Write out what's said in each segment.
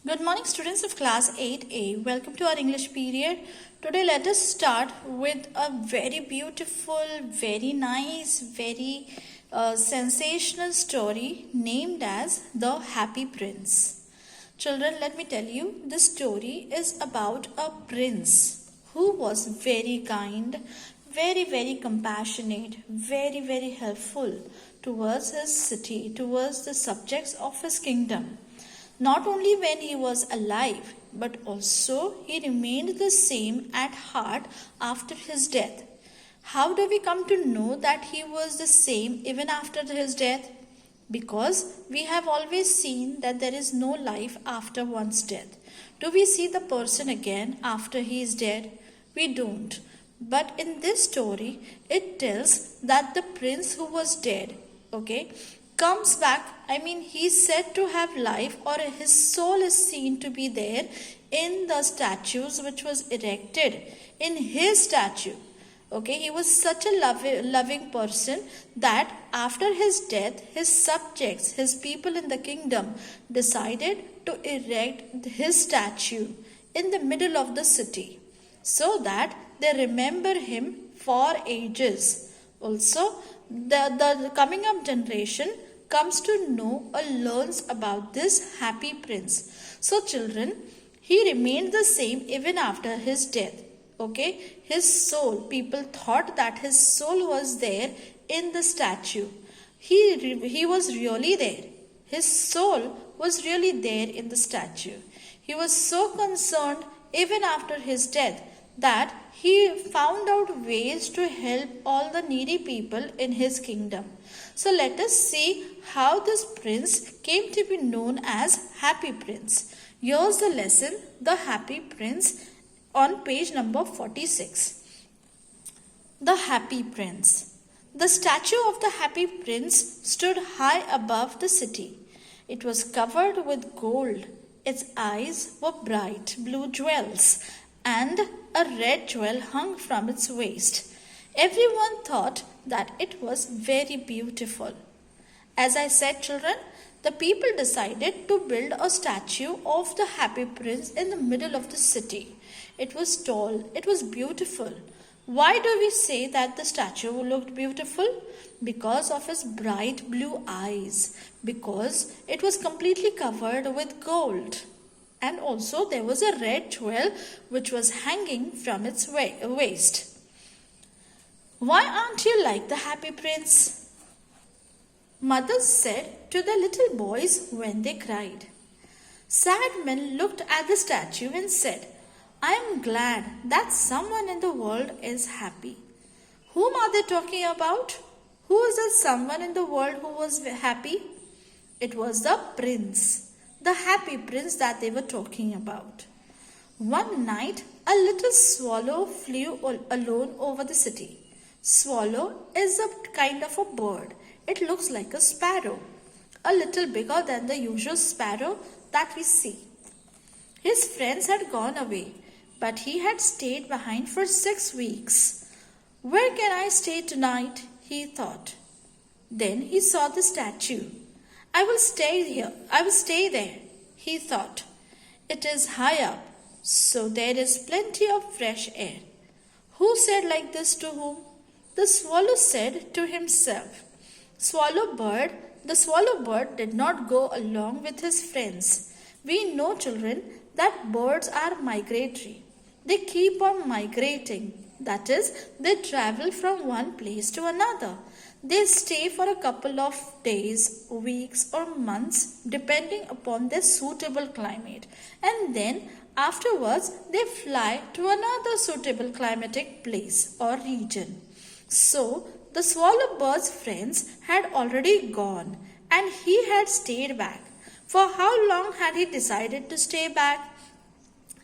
Good morning, students of class 8A. Welcome to our English period. Today let us start with a very beautiful, very nice, very sensational story named as The Happy Prince. Children, let me tell you, this story is about a prince who was very kind, very compassionate, very helpful towards his city, towards the subjects of his kingdom. Not only when he was alive, but also he remained the same at heart after his death. How do we come to know that he was the same even after his death? Because we have always seen that there is no life after one's death. Do we see the person again after he is dead? We don't. But in this story, it tells that the prince who was dead, comes back. He's said to have life, or his soul is seen to be there in the statues which was erected in his statue. He was such a loving person that after his death, his subjects, his people in the kingdom decided to erect his statue in the middle of the city so that they remember him for ages. Also, the coming up generation comes to know or learns about this happy prince. So children, he remained the same even after his death. His soul, people thought that his soul was there in the statue. He was really there. His soul was really there in the statue. He was so concerned even after his death that he found out ways to help all the needy people in his kingdom. So let us see how this prince came to be known as Happy Prince. Here's the lesson, The Happy Prince, on page number 46. The Happy Prince. The statue of the Happy Prince stood high above the city. It was covered with gold. Its eyes were bright blue jewels, and a red jewel hung from its waist. Everyone thought that it was very beautiful. As I said, children, the people decided to build a statue of the Happy Prince in the middle of the city. It was tall, it was beautiful. Why do we say that the statue looked beautiful? Because of his bright blue eyes, because it was completely covered with gold. And also there was a red jewel which was hanging from its waist. Why aren't you like the Happy Prince? Mothers said to the little boys when they cried. Sad men looked at the statue and said, I am glad that someone in the world is happy. Whom are they talking about? Who is the someone in the world who was happy? It was the prince, the Happy Prince that they were talking about. One night, a little swallow flew alone over the city. Swallow is a kind of a bird. It looks like a sparrow, a little bigger than the usual sparrow that we see. His friends had gone away, but he had stayed behind for 6 weeks. Where can I stay tonight? He thought. Then he saw the statue. I will stay there, he thought. It is high up, so there is plenty of fresh air. Who said like this to whom? The swallow said to himself. The swallow bird did not go along with his friends. We know, children, that birds are migratory. They keep on migrating. That is, they travel from one place to another. They stay for a couple of days, weeks or months depending upon their suitable climate. And then afterwards they fly to another suitable climatic place or region. So the swallow bird's friends had already gone and he had stayed back. For how long had he decided to stay back?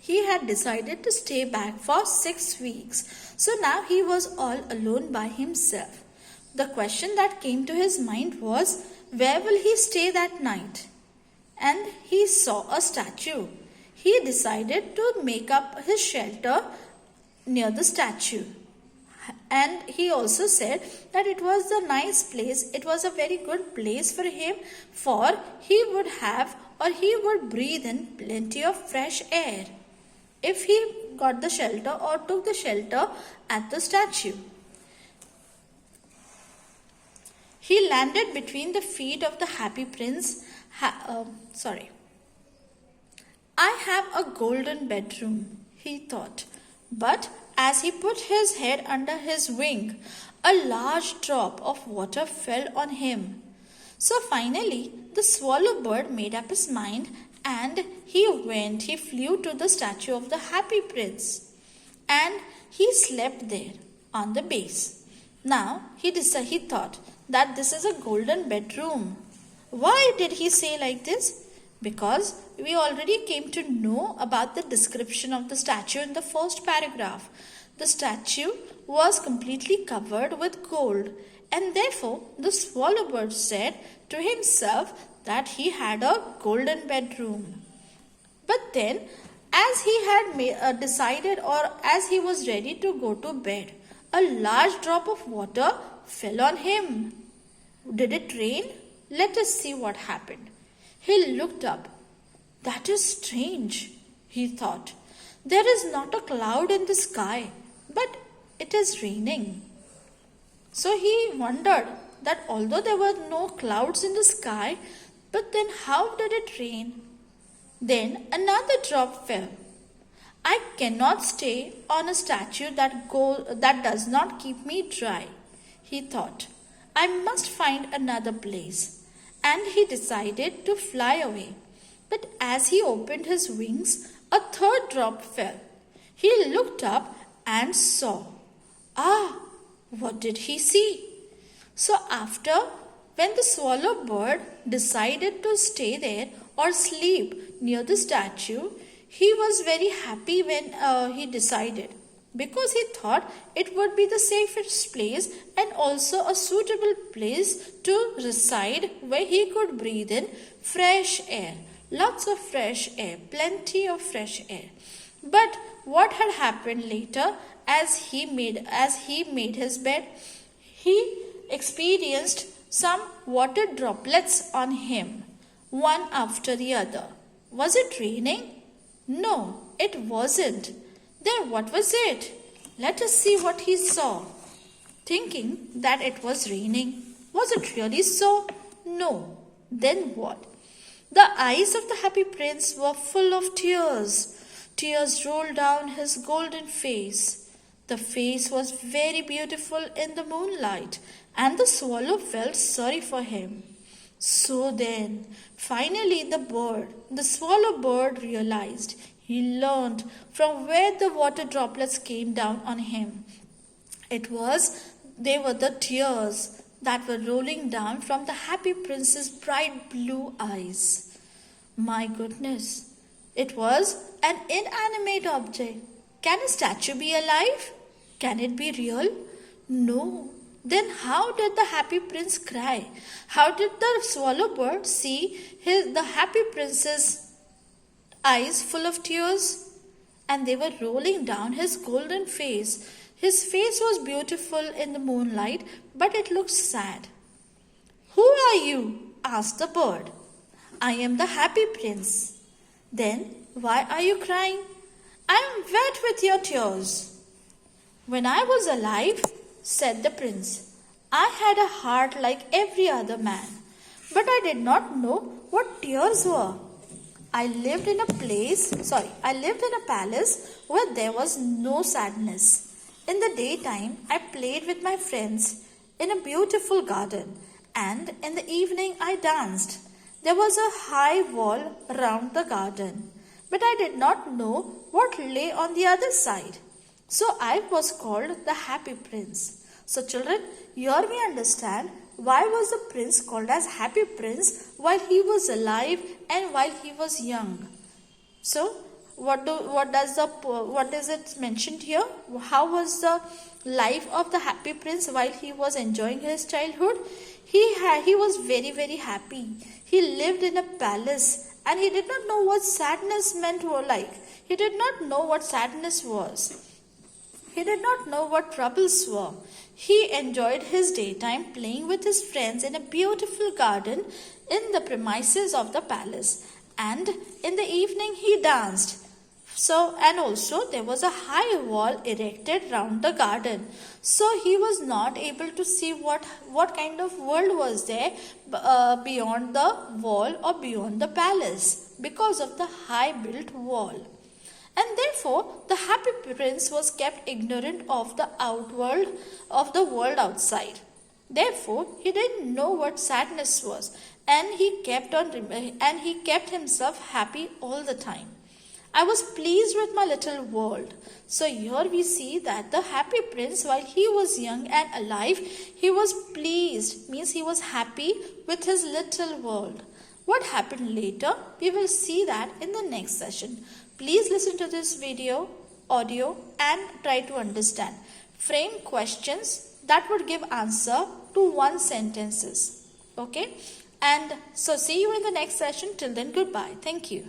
He had decided to stay back for 6 weeks. So now he was all alone by himself. The question that came to his mind was, where will he stay that night? And he saw a statue. He decided to make up his shelter near the statue. And he also said that it was a nice place, it was a very good place for him, for he would have or he would breathe in plenty of fresh air if he got the shelter or took the shelter at the statue. He landed between the feet of the happy prince. I have a golden bedroom, he thought. But as he put his head under his wing, a large drop of water fell on him. So finally, the swallow bird made up his mind and he flew to the statue of the happy prince. And he slept there on the base. Now he thought that this is a golden bedroom. Why did he say like this? Because we already came to know about the description of the statue in the first paragraph. The statue was completely covered with gold, and therefore the swallow bird said to himself that he had a golden bedroom. But then, as he had decided, or as he was ready to go to bed, a large drop of water fell on him. Did it rain? Let us see what happened. He looked up. That is strange, he thought. There is not a cloud in the sky, but it is raining. So he wondered that although there were no clouds in the sky, but then how did it rain? Then another drop fell. I cannot stay on a statue that does not keep me dry, he thought. I must find another place. And he decided to fly away. But as he opened his wings, a third drop fell. He looked up and saw. Ah, what did he see? So when the swallow bird decided to stay there or sleep near the statue, he was very happy when he decided, because he thought it would be the safest place and also a suitable place to reside where he could breathe in fresh air, lots of fresh air, plenty of fresh air. But what had happened later as he made his bed? He experienced some water droplets on him, one after the other. Was it raining? No, it wasn't. Then what was it? Let us see what he saw. Thinking that it was raining. Was it really so? No. Then what? The eyes of the happy prince were full of tears. Tears rolled down his golden face. The face was very beautiful in the moonlight, and the swallow felt sorry for him. So then, finally the swallow bird realized. He learned from where the water droplets came down on him. They were the tears that were rolling down from the happy prince's bright blue eyes. My goodness, it was an inanimate object. Can a statue be alive? Can it be real? No. Then how did the happy prince cry? How did the swallow bird see the happy prince's eyes full of tears? And they were rolling down his golden face. His face was beautiful in the moonlight, but it looked sad. Who are you? Asked the bird. I am the happy prince. Then why are you crying? I am wet with your tears. When I was alive, said the prince, I had a heart like every other man, but I did not know what tears were. I lived in a palace where there was no sadness. In the daytime, I played with my friends in a beautiful garden, and in the evening I danced. There was a high wall round the garden, but I did not know what lay on the other side. So I was called the happy prince. So children, here we understand why was the prince called as happy prince while he was alive and while he was young. So what is it mentioned here? How was the life of the happy prince while he was enjoying his childhood? He was very, very happy. He lived in a palace and he did not know what sadness meant or like. He did not know what sadness was. He did not know what troubles were. He enjoyed his daytime playing with his friends in a beautiful garden in the premises of the palace. and in the evening he danced. So, and also there was a high wall erected round the garden. So he was not able to see what kind of world was there beyond the wall or beyond the palace because of the high built wall. And therefore the happy prince was kept ignorant of the outworld of the world outside. Therefore he didn't know what sadness was, and he kept himself happy all the time. I was pleased with my little world. So here we see that the happy prince, while he was young and alive, he was pleased, means he was happy with his little world. What happened later? We will see that in the next session. Please listen to this audio and try to understand. Frame questions that would give answer to one sentences. Okay? And so see you in the next session. Till then, goodbye. Thank you.